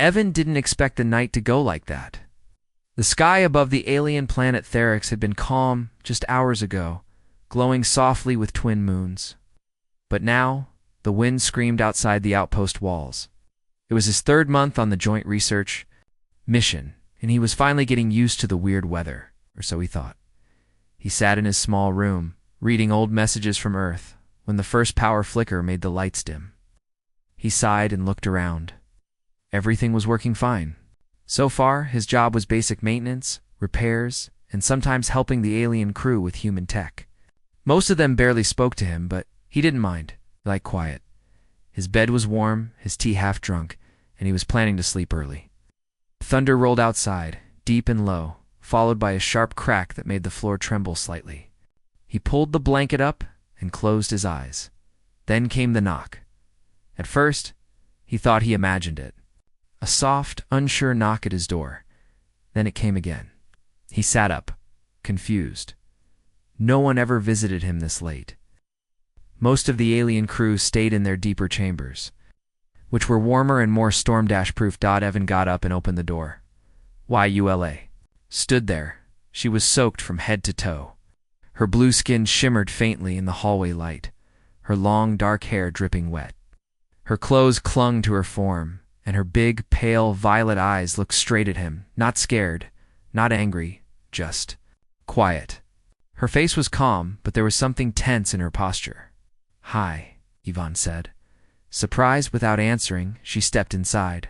Evan didn't expect the night to go like that. The sky above the alien planet Theryx had been calm just hours ago, glowing softly with twin moons. But now, the wind screamed outside the outpost walls. It was his third month on the joint research mission, and he was finally getting used to the weird weather, or so he thought. He sat in his small room, reading old messages from Earth, when the first power flicker made the lights dim. He sighed and looked around. Everything was working fine. So far, his job was basic maintenance, repairs, and sometimes helping the alien crew with human tech. Most of them barely spoke to him, but he didn't mind. He liked quiet. His bed was warm, his tea half drunk, and he was planning to sleep early. Thunder rolled outside, deep and low, followed by a sharp crack that made the floor tremble slightly. He pulled the blanket up and closed his eyes. Then came the knock. At first, he thought he imagined it. A soft, unsure knock at his door. Then it came again. He sat up, confused. No one ever visited him this late. Most of the alien crew stayed in their deeper chambers, which were warmer and more storm-dash-proof. Evan got up and opened the door. Yula stood there. She was soaked from head to toe. Her blue skin shimmered faintly in the hallway light, her long, dark hair dripping wet. Her clothes clung to her form, and her big, pale, violet eyes looked straight at him, not scared, not angry, just quiet. Her face was calm, but there was something tense in her posture. "Hi," Yvonne said. Surprised without answering, she stepped inside.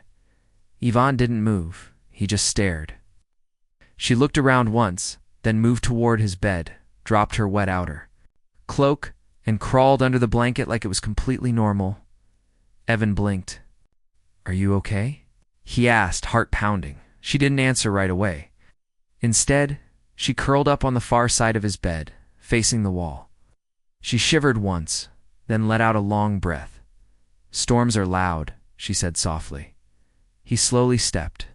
Yvonne didn't move. He just stared. She looked around once, then moved toward his bed, dropped her wet outer cloak, and crawled under the blanket like it was completely normal. Evan blinked. "Are you okay?" he asked, heart pounding. She didn't answer right away. Instead, she curled up on the far side of his bed, facing the wall. She shivered once, then let out a long breath. "Storms are loud," she said softly. He slowly stepped.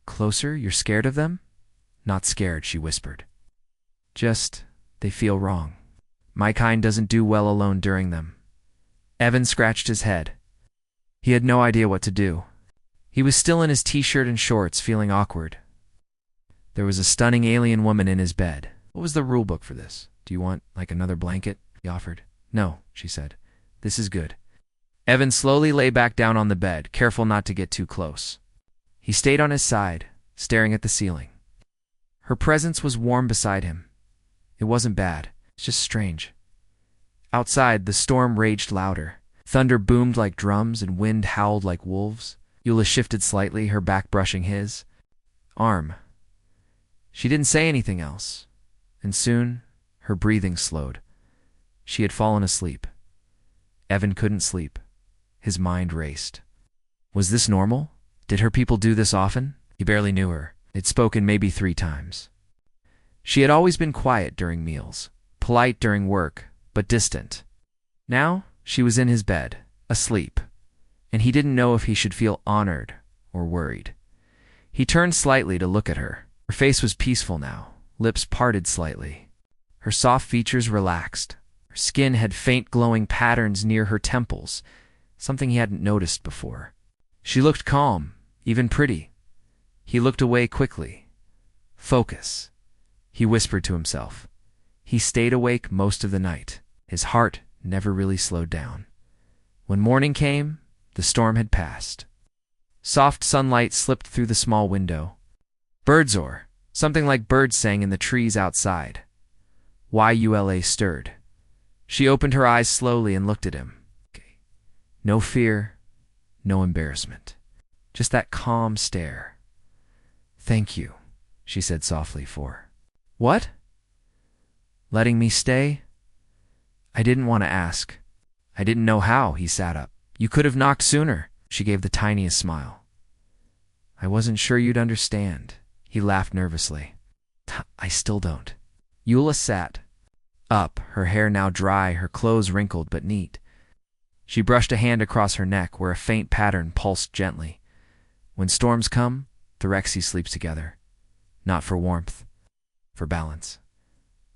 "Closer? You're scared of them?" "Not scared," she whispered. "Just, they feel wrong. My kind doesn't do well alone during them." Evan scratched his head. He had no idea what to do. He was still in his t-shirt and shorts, feeling awkward. There was a stunning alien woman in his bed. "What was the rule book for this? Do you want, like, another blanket?" he offered. "No," she said. "This is good." Evan slowly lay back down on the bed, careful not to get too close. He stayed on his side, staring at the ceiling. Her presence was warm beside him. It wasn't bad, it's just strange. Outside, the storm raged louder. Thunder boomed like drums and wind howled like wolves. Yula shifted slightly, her back brushing his arm. She didn't say anything else, and soon her breathing slowed. She had fallen asleep. Evan couldn't sleep. His mind raced. Was this normal? Did her people do this often? He barely knew her. They'd spoken maybe 3 times. She had always been quiet during meals, polite during work, but distant. Now she was in his bed, asleep, and he didn't know if he should feel honored or worried. He turned slightly to look at her. Her face was peaceful now, lips parted slightly. Her soft features relaxed. Her skin had faint glowing patterns near her temples, something he hadn't noticed before. She looked calm, even pretty. He looked away quickly. "Focus," he whispered to himself. He stayed awake most of the night. His heart never really slowed down. When morning came, the storm had passed. Soft sunlight slipped through the small window. Birdsore, something like birds sang in the trees outside. Yula stirred. She opened her eyes slowly and looked at him. No fear, no embarrassment. Just that calm stare. "Thank you," she said softly. "For what?" "Letting me stay?" "I didn't want to ask. I didn't know how." He sat up. "You could have knocked sooner." She gave the tiniest smile. "I wasn't sure you'd understand." He laughed nervously. "I still don't." Yula sat up, her hair now dry, her clothes wrinkled but neat. She brushed a hand across her neck where a faint pattern pulsed gently. When storms come, Thyrexi sleeps together. Not for warmth, for balance.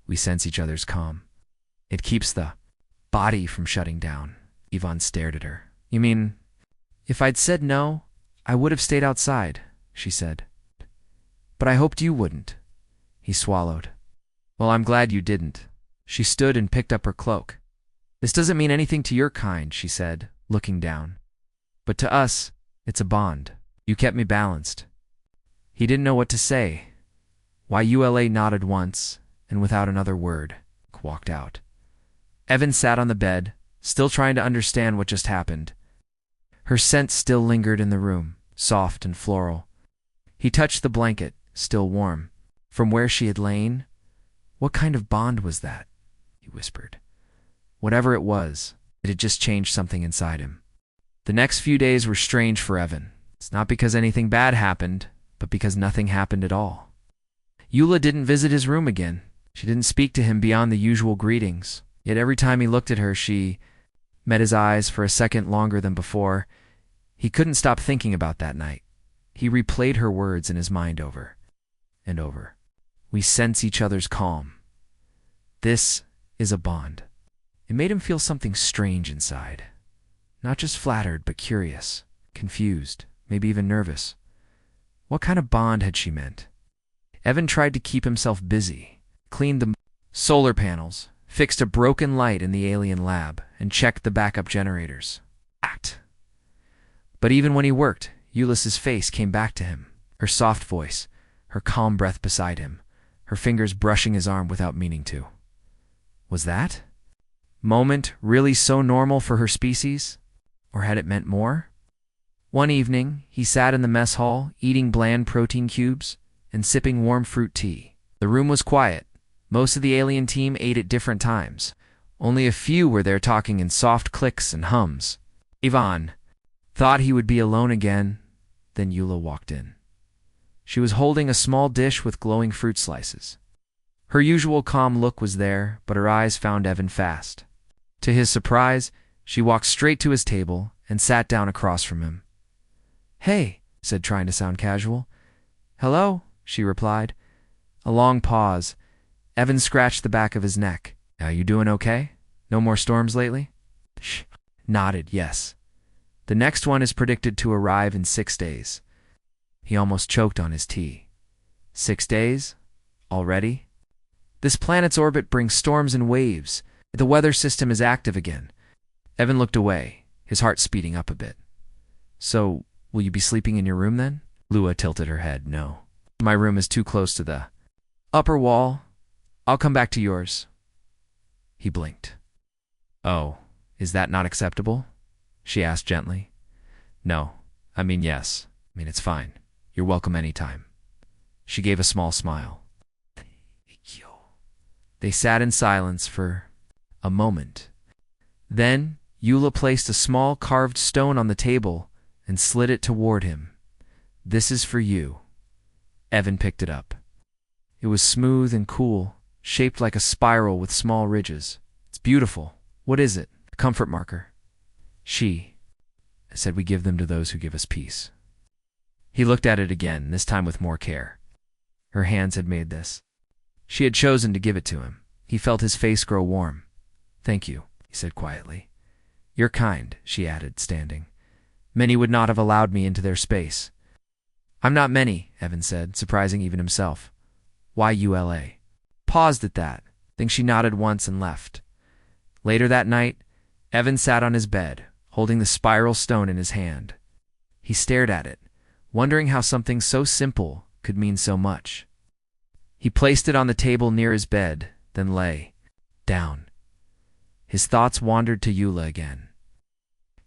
We sense each other's calm. It keeps the body from shutting down. Yvonne stared at her. "You mean, if I'd said no, I would have stayed outside, she said. But I hoped you wouldn't. He swallowed. Well, I'm glad you didn't. She stood and picked up her cloak. This doesn't mean anything to your kind, she said, looking down. But to us, it's a bond. You kept me balanced. He didn't know what to say. YULA nodded once, and without another word, walked out. Evan sat on the bed, still trying to understand what just happened. Her scent still lingered in the room, soft and floral. He touched the blanket, still warm, from where she had lain. What kind of bond was that? He whispered. Whatever it was, it had just changed something inside him. The next few days were strange for Evan. It's not because anything bad happened, but because nothing happened at all. Eula didn't visit his room again. She didn't speak to him beyond the usual greetings. Yet every time he looked at her, she met his eyes for a second longer than before. He couldn't stop thinking about that night. He replayed her words in his mind over and over. We sense each other's calm. This is a bond. It made him feel something strange inside. Not just flattered, but curious, confused, maybe even nervous. What kind of bond had she meant? Evan tried to keep himself busy, cleaned the solar panels, fixed a broken light in the alien lab, and checked the backup generators. But even when he worked, Eula's face came back to him, her soft voice, her calm breath beside him, her fingers brushing his arm without meaning to. Was that moment really so normal for her species? Or had it meant more? One evening, he sat in the mess hall, eating bland protein cubes and sipping warm fruit tea. The room was quiet. Most of the alien team ate at different times. Only a few were there talking in soft clicks and hums. Ivan thought he would be alone again. Then Eula walked in. She was holding a small dish with glowing fruit slices. Her usual calm look was there, but her eyes found Evan fast. To his surprise, she walked straight to his table and sat down across from him. Hey, said, trying to sound casual. Hello, she replied. A long pause. Evan scratched the back of his neck. You doing okay? No more storms lately? She nodded, yes. The next one is predicted to arrive in 6 days. He almost choked on his tea. 6 days? Already? This planet's orbit brings storms and waves. The weather system is active again. Evan looked away, his heart speeding up a bit. So, will you be sleeping in your room then? Lua tilted her head. No. My room is too close to the upper wall. I'll come back to yours. He blinked. Oh, is that not acceptable? She asked gently. No. Yes. It's fine. You're welcome anytime. She gave a small smile. Thank you. They sat in silence for a moment. Then Eula placed a small carved stone on the table and slid it toward him. This is for you. Evan picked it up. It was smooth and cool, shaped like a spiral with small ridges. It's beautiful. What is it? A comfort marker. She said we give them to those who give us peace. He looked at it again, this time with more care. Her hands had made this. She had chosen to give it to him. He felt his face grow warm. Thank you, he said quietly. You're kind, she added, standing. Many would not have allowed me into their space. I'm not many, Evan said, surprising even himself. YULA. Paused at that. Then she nodded once and left. Later that night, Evan sat on his bed, holding the spiral stone in his hand. He stared at it, wondering how something so simple could mean so much. He placed it on the table near his bed, then lay down. His thoughts wandered to Eula again.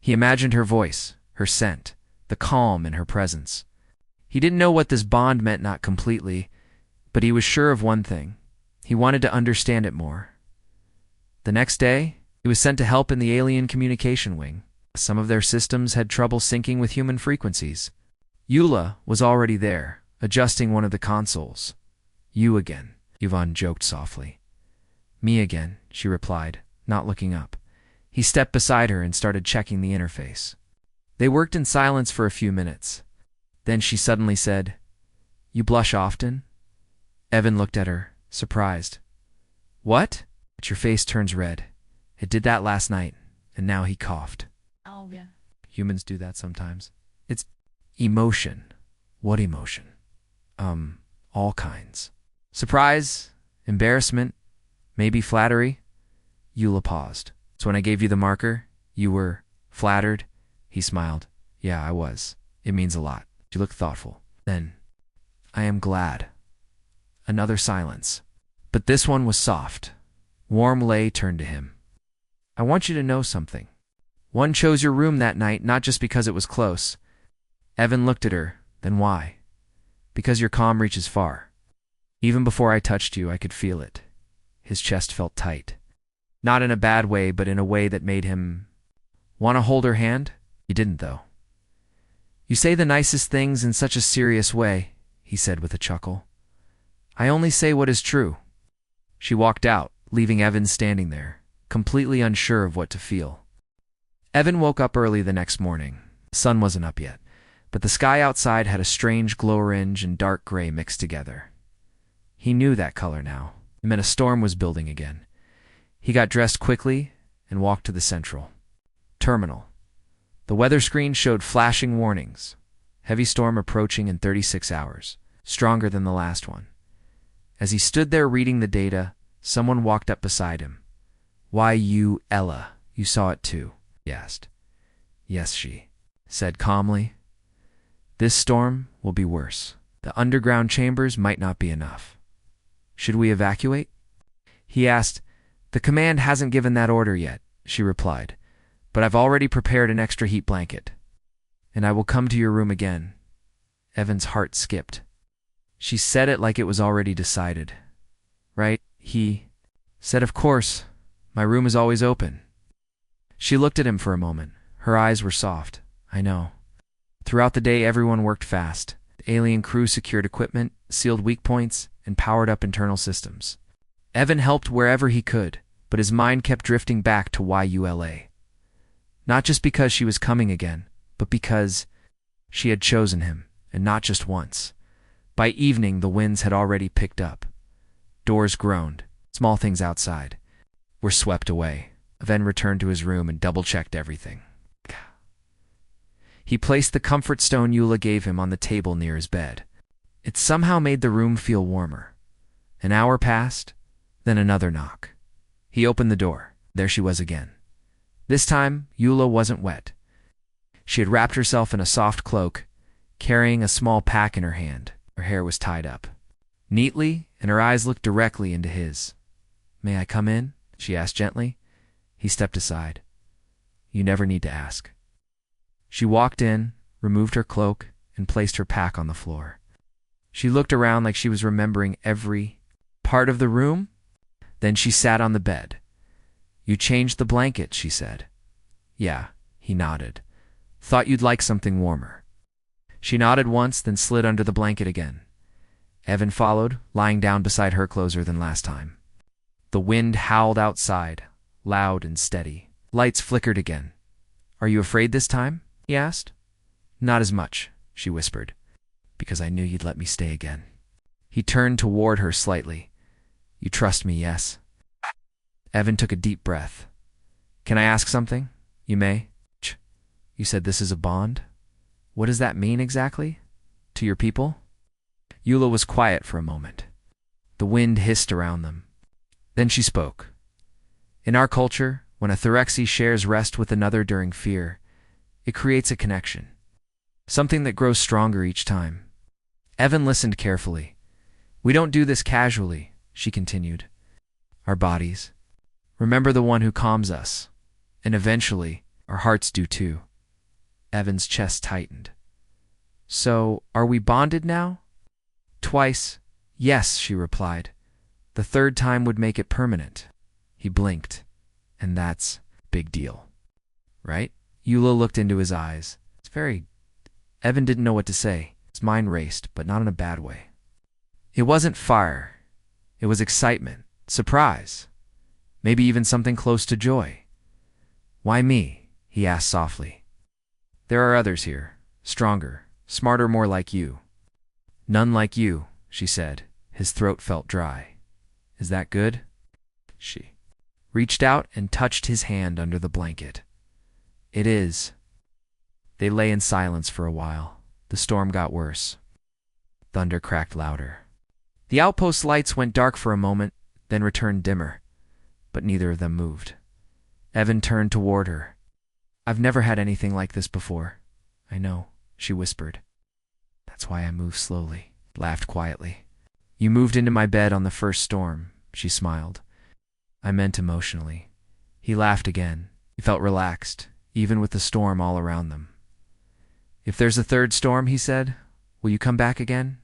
He imagined her voice, her scent, the calm in her presence. He didn't know what this bond meant, not completely, but he was sure of one thing. He wanted to understand it more. The next day, he was sent to help in the alien communication wing. Some of their systems had trouble syncing with human frequencies. Eula was already there, adjusting one of the consoles. You again, Yvonne joked softly. Me again, she replied, not looking up. He stepped beside her and started checking the interface. They worked in silence for a few minutes. Then she suddenly said, You blush often? Evan looked at her, surprised. What? But your face turns red. It did that last night, and now he coughed. Oh, yeah. Humans do that sometimes. It's Emotion. What emotion? All kinds. Surprise, embarrassment, maybe flattery. Eula paused. So when I gave you the marker, you were flattered? He smiled. Yeah, I was. It means a lot. She looked thoughtful. Then, I am glad. Another silence. But this one was soft. Warm Lay turned to him. I want you to know something. One chose your room that night not just because it was close. Evan looked at her. Then why? Because your calm reaches far. Even before I touched you, I could feel it. His chest felt tight. Not in a bad way, but in a way that made him want to hold her hand. He didn't, though. You say the nicest things in such a serious way, he said with a chuckle. I only say what is true. She walked out, leaving Evan standing there, completely unsure of what to feel. Evan woke up early the next morning. The sun wasn't up yet, but the sky outside had a strange glow-orange and dark gray mixed together. He knew that color now. It meant a storm was building again. He got dressed quickly and walked to the central terminal. The weather screen showed flashing warnings. Heavy storm approaching in 36 hours, stronger than the last one. As he stood there reading the data, someone walked up beside him. Why you, Ella? You saw it too? He asked. Yes, she said calmly. This storm will be worse. The underground chambers might not be enough. Should we evacuate? He asked. The command hasn't given that order yet, she replied, but I've already prepared an extra heat blanket. And I will come to your room again. Evan's heart skipped. She said it like it was already decided. Right? He said, of course. My room is always open. She looked at him for a moment. Her eyes were soft. I know. Throughout the day, everyone worked fast. The alien crew secured equipment, sealed weak points, and powered up internal systems. Evan helped wherever he could, but his mind kept drifting back to YULA. Not just because she was coming again, but because she had chosen him, and not just once. By evening, the winds had already picked up. Doors groaned. Small things outside were swept away. Evan returned to his room and double-checked everything. He placed the comfort stone Eula gave him on the table near his bed. It somehow made the room feel warmer. An hour passed, then another knock. He opened the door. There she was again. This time, Eula wasn't wet. She had wrapped herself in a soft cloak, carrying a small pack in her hand. Her hair was tied up neatly, and her eyes looked directly into his. May I come in? She asked gently. He stepped aside. You never need to ask. She walked in, removed her cloak, and placed her pack on the floor. She looked around like she was remembering every part of the room. Then she sat on the bed. You changed the blanket, she said. Yeah, he nodded. Thought you'd like something warmer. She nodded once, then slid under the blanket again. Evan followed, lying down beside her closer than last time. The wind howled outside, loud and steady. Lights flickered again. Are you afraid this time? He asked. Not as much, she whispered, because I knew you'd let me stay again. He turned toward her slightly. You trust me, yes? Evan took a deep breath. Can I ask something? You may. You said this is a bond? What does that mean exactly? To your people? Eula was quiet for a moment. The wind hissed around them. Then she spoke. In our culture, when a Thyrexi shares rest with another during fear, it creates a connection. Something that grows stronger each time. Evan listened carefully. We don't do this casually, she continued. Our bodies. Remember the one who calms us. And eventually, our hearts do too. Evan's chest tightened. So, are we bonded now? Twice. Yes, she replied. The third time would make it permanent. He blinked. And that's big deal. Right? Eula looked into his eyes. It's very... Evan didn't know what to say. His mind raced, but not in a bad way. It wasn't fire. It was excitement, surprise, maybe even something close to joy. Why me? He asked softly. There are others here, stronger, smarter, more like you. None like you, she said. His throat felt dry. Is that good? She reached out and touched his hand under the blanket. It is. They lay in silence for a while. The storm got worse. Thunder cracked louder. The outpost lights went dark for a moment, then returned dimmer, but neither of them moved. Evan turned toward her. "I've never had anything like this before." "I know," she whispered. "That's why I move slowly," laughed quietly. "You moved into my bed on the first storm," she smiled. "I meant emotionally." He laughed again. He felt relaxed, even with the storm all around them. "If there's a third storm," he said, "will you come back again?"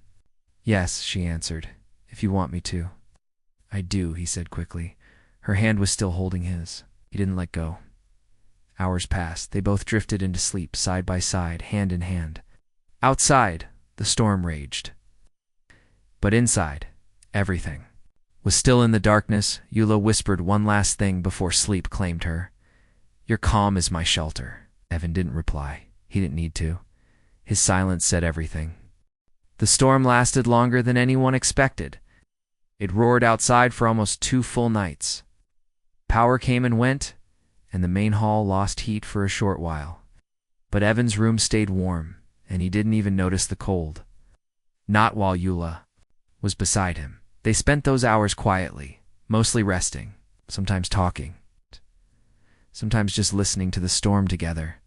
"Yes," she answered, "if you want me to." "I do," he said quickly. Her hand was still holding his. He didn't let go. Hours passed. They both drifted into sleep, side by side, hand in hand. Outside, the storm raged. But inside, everything was still in the darkness. Eula whispered one last thing before sleep claimed her. "Your calm is my shelter." Evan didn't reply. He didn't need to. His silence said everything. The storm lasted longer than anyone expected. It roared outside for almost 2 full nights. Power came and went, and the main hall lost heat for a short while. But Evan's room stayed warm, and he didn't even notice the cold. Not while Eula was beside him. They spent those hours quietly, mostly resting, sometimes talking, sometimes just listening to the storm together.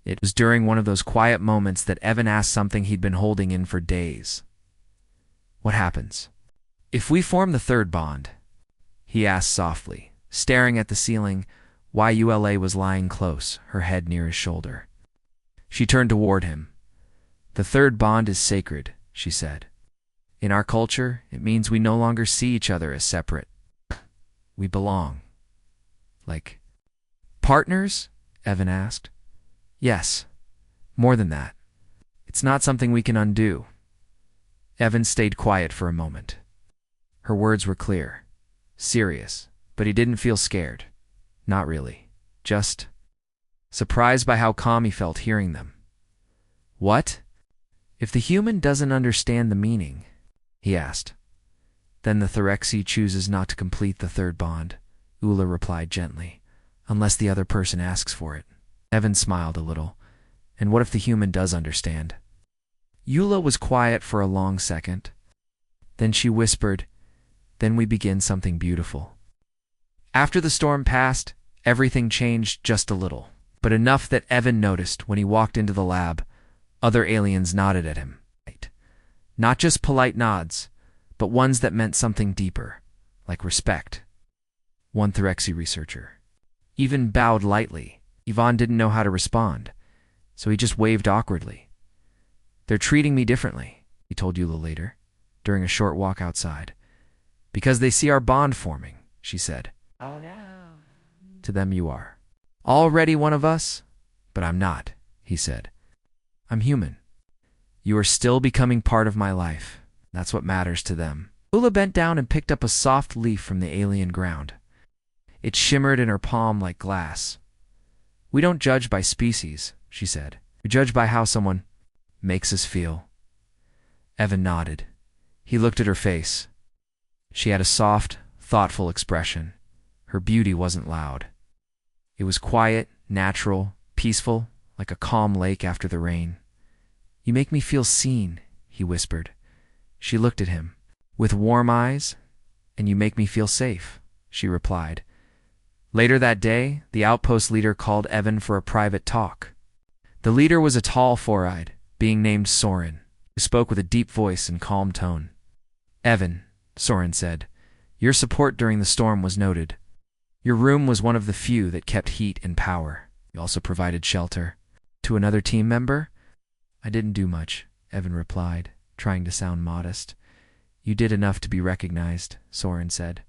It was during one of those quiet moments that Evan asked something he'd been holding in for days. "What happens if we form the third bond?" he asked softly, staring at the ceiling while Eula was lying close, her head near his shoulder. She turned toward him. "The third bond is sacred," she said. "In our culture, it means we no longer see each other as separate. We belong." "Like partners?" Evan asked. "Yes, more than that. It's not something we can undo." Evan stayed quiet for a moment. Her words were clear, serious, but he didn't feel scared. Not really. Just surprised by how calm he felt hearing them. "What? If the human doesn't understand the meaning," he asked. "Then the Thyrexi chooses not to complete the third bond," Eula replied gently, "unless the other person asks for it." Evan smiled a little. "And what if the human does understand?" Eula was quiet for a long second. Then she whispered, "Then we begin something beautiful." After the storm passed, everything changed just a little, but enough that Evan noticed when he walked into the lab. Other aliens nodded at him. Not just polite nods, but ones that meant something deeper, like respect. One Thyrexi researcher even bowed lightly. Yvonne didn't know how to respond, so he just waved awkwardly. "They're treating me differently," he told Eula later, during a short walk outside. "Because they see our bond forming," she said. Oh no. "To them you are already one of us, but I'm not," he said. "I'm human. You are still becoming part of my life. That's what matters to them." Eula bent down and picked up a soft leaf from the alien ground. It shimmered in her palm like glass. "We don't judge by species," she said. "We judge by how someone makes us feel." Evan nodded. He looked at her face. She had a soft, thoughtful expression. Her beauty wasn't loud. It was quiet, natural, peaceful, like a calm lake after the rain. "You make me feel seen," he whispered. She looked at him with warm eyes. "And you make me feel safe," she replied. Later that day, the outpost leader called Evan for a private talk. The leader was a tall four-eyed, being named Soren, who spoke with a deep voice and calm tone. "Evan," Soren said, "your support during the storm was noted. Your room was one of the few that kept heat and power. You also provided shelter." "To another team member?" "I didn't do much," Evan replied, trying to sound modest. "You did enough to be recognized," Soren said.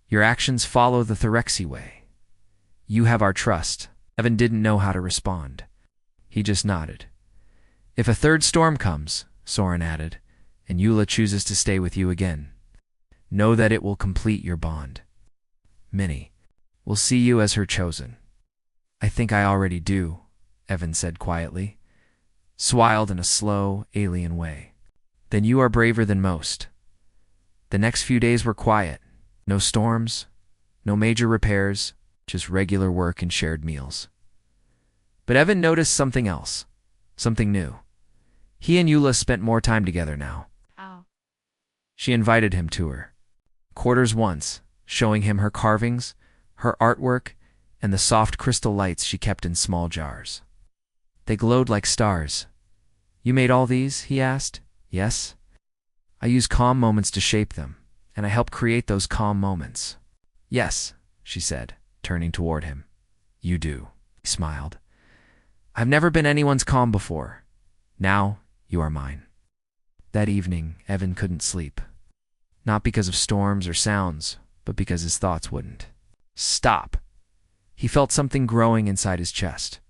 "Your actions follow the Thyrexi way. You have our trust." Evan didn't know how to respond. He just nodded. "If a third storm comes," Soren added, "and Eula chooses to stay with you again, know that it will complete your bond. Minnie will see you as her chosen." "I think I already do," Evan said quietly, smiled in a slow, alien way. "Then you are braver than most." The next few days were quiet. No storms, no major repairs, just regular work and shared meals. But Evan noticed something else, something new. He and Eula spent more time together now. Oh. She invited him to her quarters once, showing him her carvings, her artwork, and the soft crystal lights she kept in small jars. They glowed like stars. "You made all these?" he asked. "Yes. I use calm moments to shape them, and I help create those calm moments." "Yes," she said, turning toward him. "You do," he smiled. "I've never been anyone's calm before. Now you are mine." That evening, Evan couldn't sleep. Not because of storms or sounds, but because his thoughts wouldn't stop. He felt something growing inside his chest.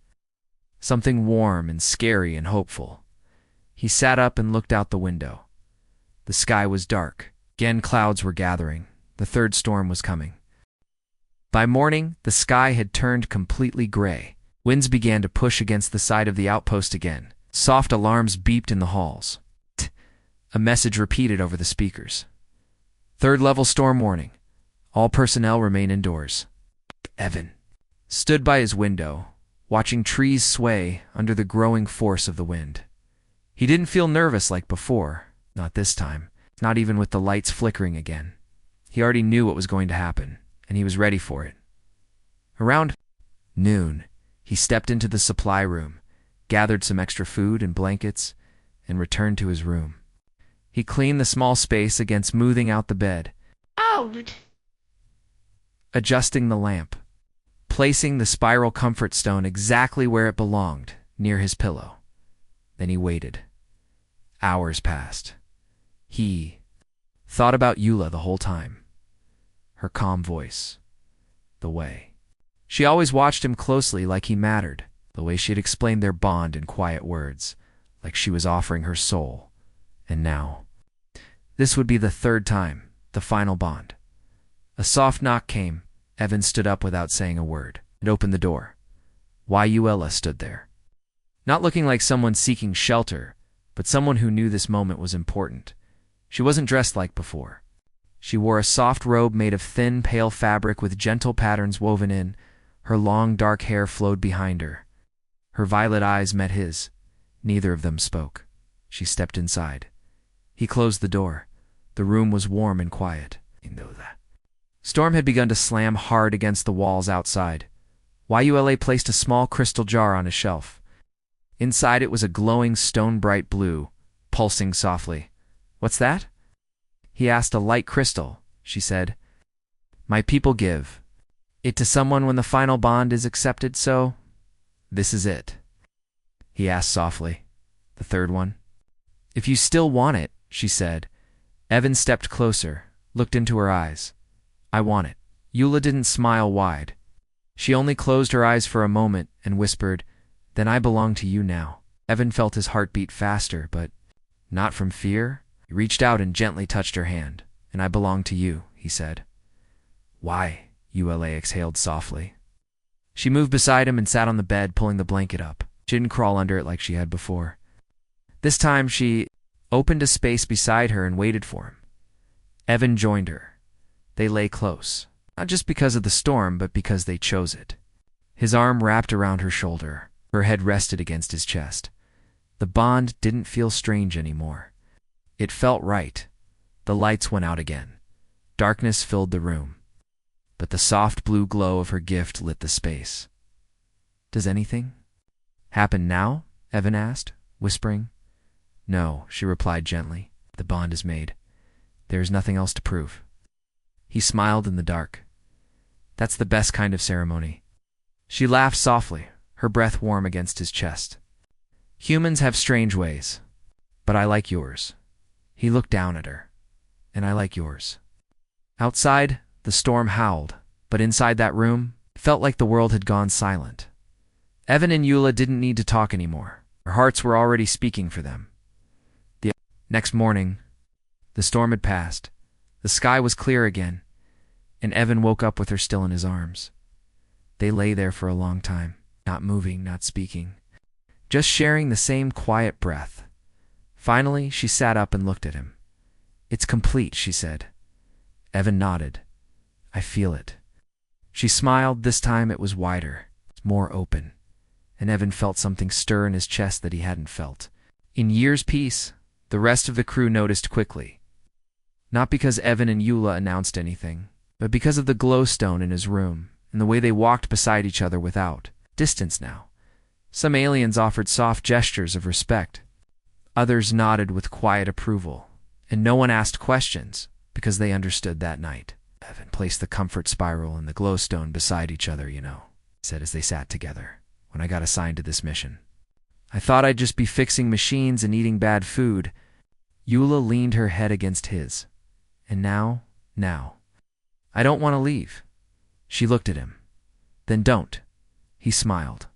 Something warm and scary and hopeful. He sat up and looked out the window. The sky was dark. Again, clouds were gathering. The third storm was coming. By morning, the sky had turned completely gray. Winds began to push against the side of the outpost again. Soft alarms beeped in the halls. A message repeated over the speakers. "Third level storm warning. All personnel remain indoors." Evan stood by his window, watching trees sway under the growing force of the wind. He didn't feel nervous like before, not this time, not even with the lights flickering again. He already knew what was going to happen, and he was ready for it. Around noon, he stepped into the supply room, gathered some extra food and blankets, and returned to his room. He cleaned the small space against smoothing out the bed, adjusting the lamp, placing the spiral comfort stone exactly where it belonged, near his pillow. Then he waited. Hours passed. He thought about Eula the whole time. Her calm voice. The way she always watched him closely, like he mattered. The way she had explained their bond in quiet words, like she was offering her soul. And now, this would be the third time, the final bond. A soft knock came. Evan stood up without saying a word and opened the door. Eula stood there, not looking like someone seeking shelter, but someone who knew this moment was important. She wasn't dressed like before. She wore a soft robe made of thin, pale fabric with gentle patterns woven in. Her long, dark hair flowed behind her. Her violet eyes met his. Neither of them spoke. She stepped inside. He closed the door. The room was warm and quiet. Storm had begun to slam hard against the walls outside. Eula placed a small crystal jar on a shelf. Inside it was a glowing stone bright blue, pulsing softly. "What's that?" He asked. "A light crystal," she said. "My people give it to someone when the final bond is accepted, so this is it." He asked softly. "The third one?" "If you still want it," she said. Evan stepped closer, looked into her eyes. "I want it." Eula didn't smile wide. She only closed her eyes for a moment and whispered, "Then I belong to you now." Evan felt his heart beat faster, but not from fear. He reached out and gently touched her hand. "And I belong to you," he said. "Why?" Eula exhaled softly. She moved beside him and sat on the bed, pulling the blanket up. She didn't crawl under it like she had before. This time she opened a space beside her and waited for him. Evan joined her. They lay close, not just because of the storm, but because they chose it. His arm wrapped around her shoulder. Her head rested against his chest. The bond didn't feel strange anymore. It felt right. The lights went out again. Darkness filled the room. But the soft blue glow of her gift lit the space. "Does anything happen now?" Evan asked, whispering. "No," she replied gently. "The bond is made. There is nothing else to prove." He smiled in the dark. "That's the best kind of ceremony." She laughed softly, her breath warm against his chest. "Humans have strange ways, but I like yours." He looked down at her. "And I like yours." Outside, the storm howled, but inside that room, it felt like the world had gone silent. Evan and Eula didn't need to talk anymore. Their hearts were already speaking for them. The next morning, the storm had passed. The sky was clear again, and Evan woke up with her still in his arms. They lay there for a long time, not moving, not speaking, just sharing the same quiet breath. Finally, she sat up and looked at him. "It's complete," she said. Evan nodded. "I feel it." She smiled. This time it was wider, more open, and Evan felt something stir in his chest that he hadn't felt In year's peace, the rest of the crew noticed quickly. Not because Evan and Eula announced anything, but because of the glowstone in his room and the way they walked beside each other without distance now. Some aliens offered soft gestures of respect. Others nodded with quiet approval, and no one asked questions because they understood that night. Evan placed the comfort spiral and the glowstone beside each other, he said as they sat together, when I got assigned to this mission. I thought I'd just be fixing machines and eating bad food. Eula leaned her head against his. And now, I don't want to leave. She looked at him. Then don't. He smiled.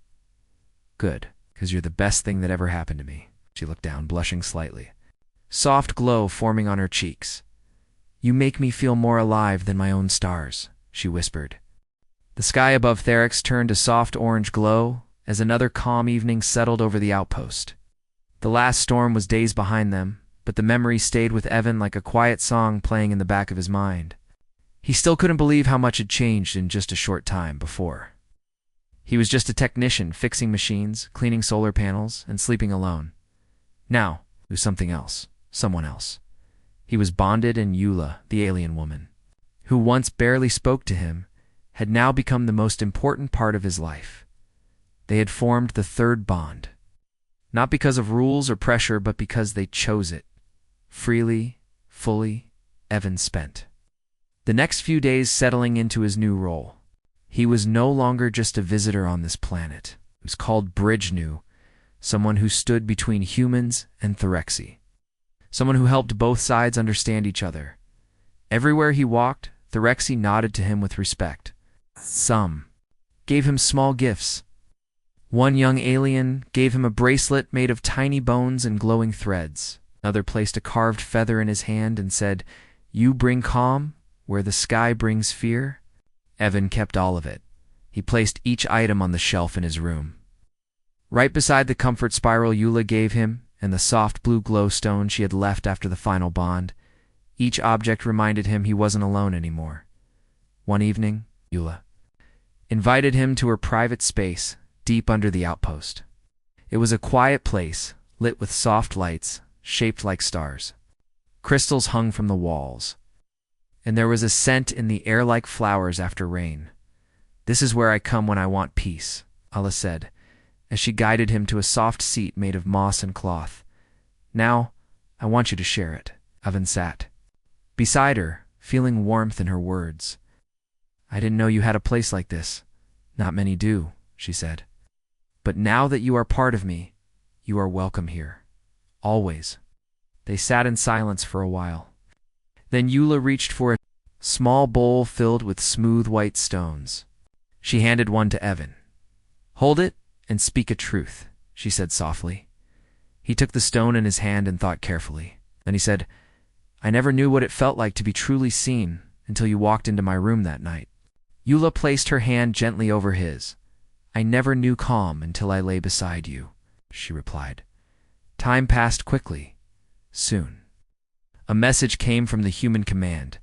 Good, because you're the best thing that ever happened to me. She looked down, blushing slightly. Soft glow forming on her cheeks. You make me feel more alive than my own stars, she whispered. The sky above Theryx turned a soft orange glow as another calm evening settled over the outpost. The last storm was days behind them, but the memory stayed with Evan like a quiet song playing in the back of his mind. He still couldn't believe how much had changed in just a short time before. He was just a technician fixing machines, cleaning solar panels, and sleeping alone. Now, he was something else, someone else. He was bonded, and Eula, the alien woman, who once barely spoke to him, had now become the most important part of his life. They had formed the third bond. Not because of rules or pressure, but because they chose it. Freely, fully, Evan spent the next few days settling into his new role. He was no longer just a visitor on this planet. He was called Bridgenu, someone who stood between humans and Thyrexi. Someone who helped both sides understand each other. Everywhere he walked, Thyrexi nodded to him with respect. Some gave him small gifts. One young alien gave him a bracelet made of tiny bones and glowing threads. Another placed a carved feather in his hand and said, "You bring calm where the sky brings fear." Evan kept all of it. He placed each item on the shelf in his room. Right beside the comfort spiral Eula gave him and the soft blue glowstone she had left after the final bond, each object reminded him he wasn't alone anymore. One evening, Eula invited him to her private space deep under the outpost. It was a quiet place, lit with soft lights, shaped like stars. Crystals hung from the walls, and there was a scent in the air like flowers after rain. "This is where I come when I want peace," Alla said, as she guided him to a soft seat made of moss and cloth. "Now, I want you to share it." Evan sat beside her, feeling warmth in her words. "I didn't know you had a place like this. Not many do," she said. "But now that you are part of me, you are welcome here. Always." They sat in silence for a while. Then Eula reached for a small bowl filled with smooth white stones. She handed one to Evan. "Hold it and speak a truth," she said softly. He took the stone in his hand and thought carefully. Then he said, "I never knew what it felt like to be truly seen until you walked into my room that night." Eula placed her hand gently over his. "I never knew calm until I lay beside you," she replied. Time passed quickly. Soon, a message came from the human command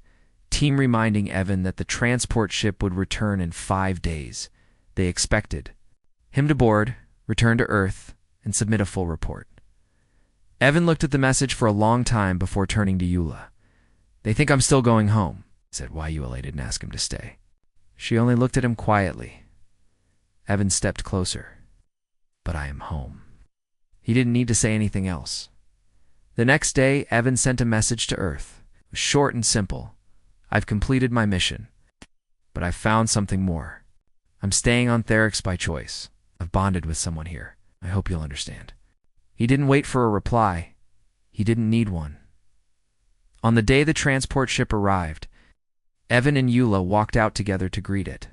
team reminding Evan that the transport ship would return in 5 days. They expected him to board, return to Earth, and submit a full report. Evan looked at the message for a long time before turning to Eula. "They think I'm still going home," said why Eula didn't ask him to stay. She only looked at him quietly. Evan stepped closer. "But I am home." He didn't need to say anything else. The next day, Evan sent a message to Earth. It was short and simple. "I've completed my mission, but I've found something more. I'm staying on Theryx by choice. I've bonded with someone here. I hope you'll understand." He didn't wait for a reply. He didn't need one. On the day the transport ship arrived, Evan and Eula walked out together to greet it.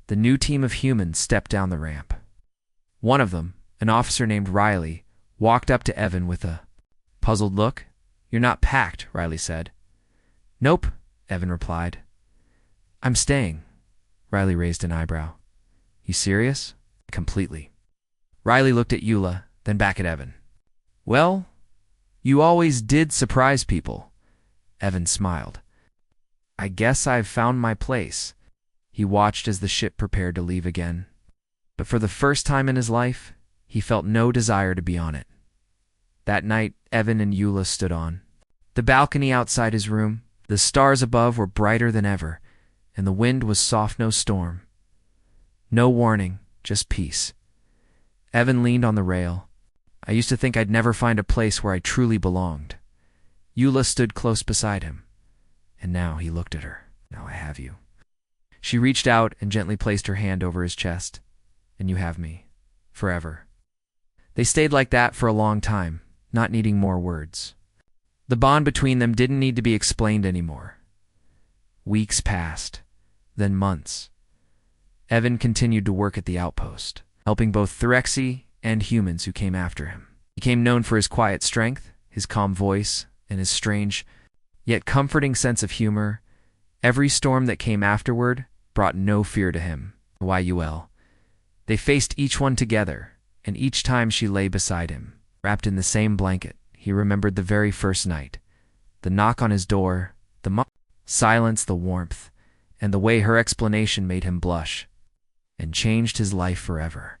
The new team of humans stepped down the ramp. One of them, an officer named Riley, walked up to Evan with a puzzled look. "You're not packed," Riley said. "Nope," Evan replied. "I'm staying." Riley raised an eyebrow. "You serious?" "Completely." Riley looked at Eula, then back at Evan. "Well, you always did surprise people." Evan smiled. "I guess I've found my place." He watched as the ship prepared to leave again. But for the first time in his life, he felt no desire to be on it. That night, Evan and Eula stood on the balcony outside his room. The stars above were brighter than ever, and the wind was soft, no storm. No warning, just peace. Evan leaned on the rail. I used to think I'd never find a place where I truly belonged. Eula stood close beside him. And now he looked at her. Now I have you. She reached out and gently placed her hand over his chest. And you have me. Forever. They stayed like that for a long time, not needing more words. The bond between them didn't need to be explained anymore. Weeks passed, then months. Evan continued to work at the outpost, helping both Thyrexi and humans who came after him. He became known for his quiet strength, his calm voice, and his strange, yet comforting sense of humor. Every storm that came afterward brought no fear to him. YUL. They faced each one together, and each time she lay beside him, wrapped in the same blanket, he remembered the very first night. The knock on his door, the silence, the warmth, and the way her explanation made him blush, and changed his life forever.